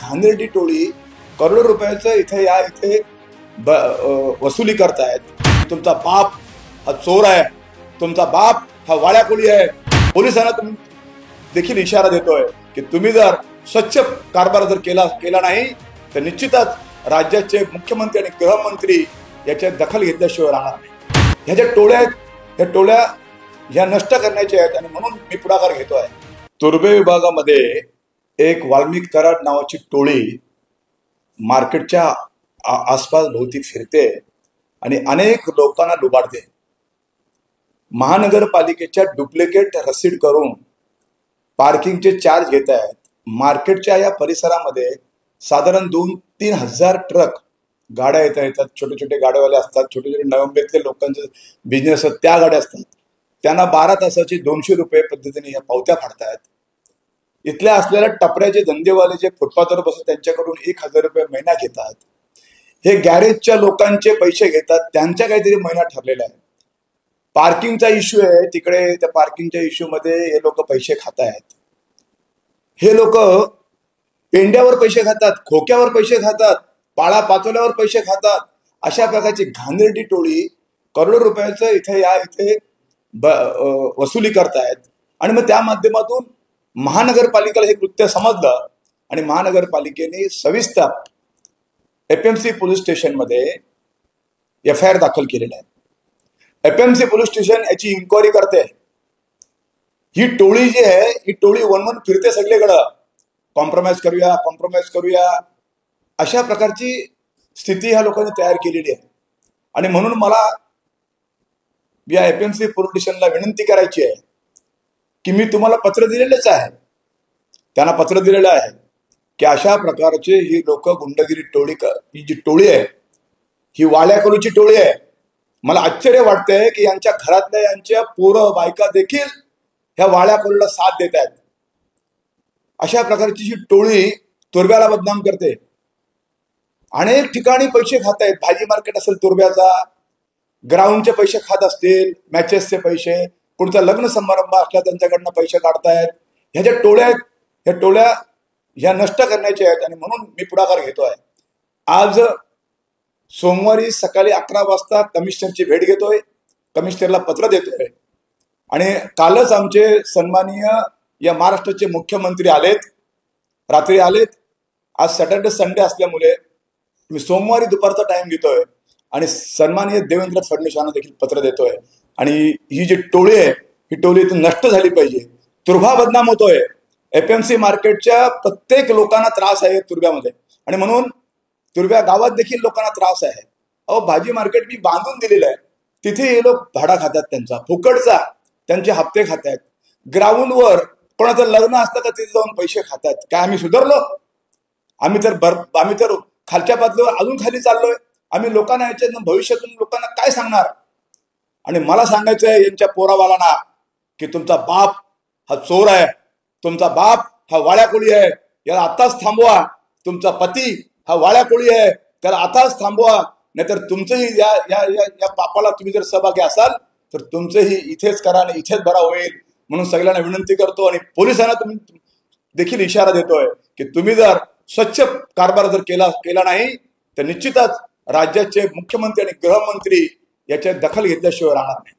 घाणेरडी टोळी करोडो रुपयाचं इथे वसुली करतायत। तुमचा बाप हा चोर आहे, तुमचा बाप हा वाळ्याकोळी आहे। पोलिसांना तुम्ही देखील इशारा देतोय की तुम्ही जर स्वच्छ कारभार जर केला नाही तर निश्चितच राज्याचे मुख्यमंत्री आणि गृहमंत्री याची दखल घेतल्याशिवाय राहणार नाही। ह्या टोळ्या ह्या नष्ट करण्याच्या आहेत आणि म्हणून मी पुढाकार घेतोय। तुर्भे विभागामध्ये एक वाल्मिक कराड नावाची टोळी मार्केटच्या आसपास भोवती फिरते आणि अनेक लोकांना लुबाडते। महानगरपालिकेच्या डुप्लिकेट रसीद करून पार्किंगचे चार्ज घेत आहेत। मार्केटच्या या परिसरामध्ये साधारण 2-3 हजार ट्रक गाड्या येतात। छोटे छोटे गाड्यावाले असतात, छोटे छोटे नवंबेतले लोकांचे बिझनेस असतात, त्या गाड्या असतात। त्यांना 12 तासाची 200 रुपये पद्धतीने या पावत्या फाडतायत। इथल्या असलेल्या टपऱ्याचे धंदेवाले जे फुटपाथवर बसतात त्यांच्याकडून 1000 रुपये महिना घेतात। हे गॅरेजच्या लोकांचे पैसे घेतात, त्यांच्या काहीतरी महिना ठरलेला आहे। पार्किंगचा इश्यू आहे तिकडे, त्या पार्किंगच्या इश्यू मध्ये हे लोक पैसे खात आहेत। हे लोक पेंड्यावर पैसे खातात, खोक्यावर पैसे खातात, पाळा पाचोल्यावर पैसे खातात। अशा प्रकारची घाणेरडी टोळी करोडो रुपयाचं इथे वसुली करतायत। आणि मग त्या माध्यमातून महानगरपालिकेला हे कृत्य समजलं आणि महानगरपालिकेने सविस्तर FMC पोलीस स्टेशन मध्ये FIR दाखल केलेला आहे। FMC पोलीस स्टेशन याची इन्क्वायरी करते। ही टोळी जी आहे ही टोळी वन फिरते सगळीकडे, कॉम्प्रोमाइज करूया अशा प्रकारची स्थिती ह्या लोकांनी तयार केलेली आहे। आणि म्हणून मला या FMC पोलीस स्टेशनला विनंती करायची आहे की मी तुम्हाला पत्र दिलेलेच आहे, त्यांना पत्र दिलेलं आहे की अशा प्रकारचे ही लोक गुंडगिरी टोळी, ही जी टोळी आहे ही वाळ्याकोळीची टोळी आहे। मला आश्चर्य वाटतंय की यांच्या घरातल्या यांच्या पोरं बायका देखील ह्या वाळ्याकोळीला साथ देत आहेत। अशा प्रकारची ही टोळी तुर्भ्याला बदनाम करते, अनेक ठिकाणी पैसे खात आहेत। भाजी मार्केट असेल तुर्भ्याचा, ग्राउंडचे पैसे खात असतील, मॅचेसचे पैसे, कोणता लग्न समारंभ असला त्यांच्याकडनं पैसे काढतायत। ह्या ज्या टोळ्या आहेत ह्या टोळ्या ह्या नष्ट करण्याच्या आहेत आणि म्हणून मी पुढाकार घेतोय। आज सोमवारी सकाळी 11 वाजता कमिशनरची भेट घेतोय, कमिशनरला पत्र देतोय आणि कालच आमचे सन्माननीय या महाराष्ट्राचे मुख्यमंत्री आलेत, रात्री आलेत। आज सॅटर्डे संडे असल्यामुळे मी सोमवारी दुपारचा टाइम घेतोय आणि सन्माननीय देवेंद्र फडणवीस यांना देखील पत्र देतोय। आणि ही जी टोळी आहे ही टोळी इथून नष्ट झाली पाहिजे। तुर्भा बदनाम होतोय, FMC मार्केटच्या प्रत्येक लोकांना त्रास आहे तुर्भ्यामध्ये आणि म्हणून तुर्भ्या गावात देखील लोकांना त्रास आहे। अहो भाजी मार्केट मी बांधून दिलेलं आहे, तिथे हे लोक भाडा खातात, त्यांचा फुकटचा त्यांचे हप्ते खातात। ग्राउंडवर कोणाचं लग्न असतं का तिथे जाऊन पैसे खातात। काय आम्ही सुधारलो? आम्ही तर खालच्या पातळीवर अजून खाली चाललोय। आम्ही लोकांना याच्यातून भविष्यातून लोकांना काय सांगणार? आणि मला सांगायचं आहे यांच्या पोरावालांना की तुमचा बाप हा चोर आहे, तुमचा बाप हा वाळ्याकोळी आहे, याला आताच थांबवा। तुमचा पती हा वाळ्याकोळी आहे, त्याला आताच थांबवा, नाहीतर तुमचंही या पापाला तुम्ही जर सहभागी असाल तर तुमचंही इथेच करा आणि इथेच बरा होईल। म्हणून सगळ्यांना विनंती करतो आणि पोलिसांना तुम्ही देखील इशारा देतोय की तुम्ही जर स्वच्छ कारभार जर केला नाही तर निश्चितच राज्याचे मुख्यमंत्री आणि गृहमंत्री याची दखल घेतल्याशिवाय राहणार नाही।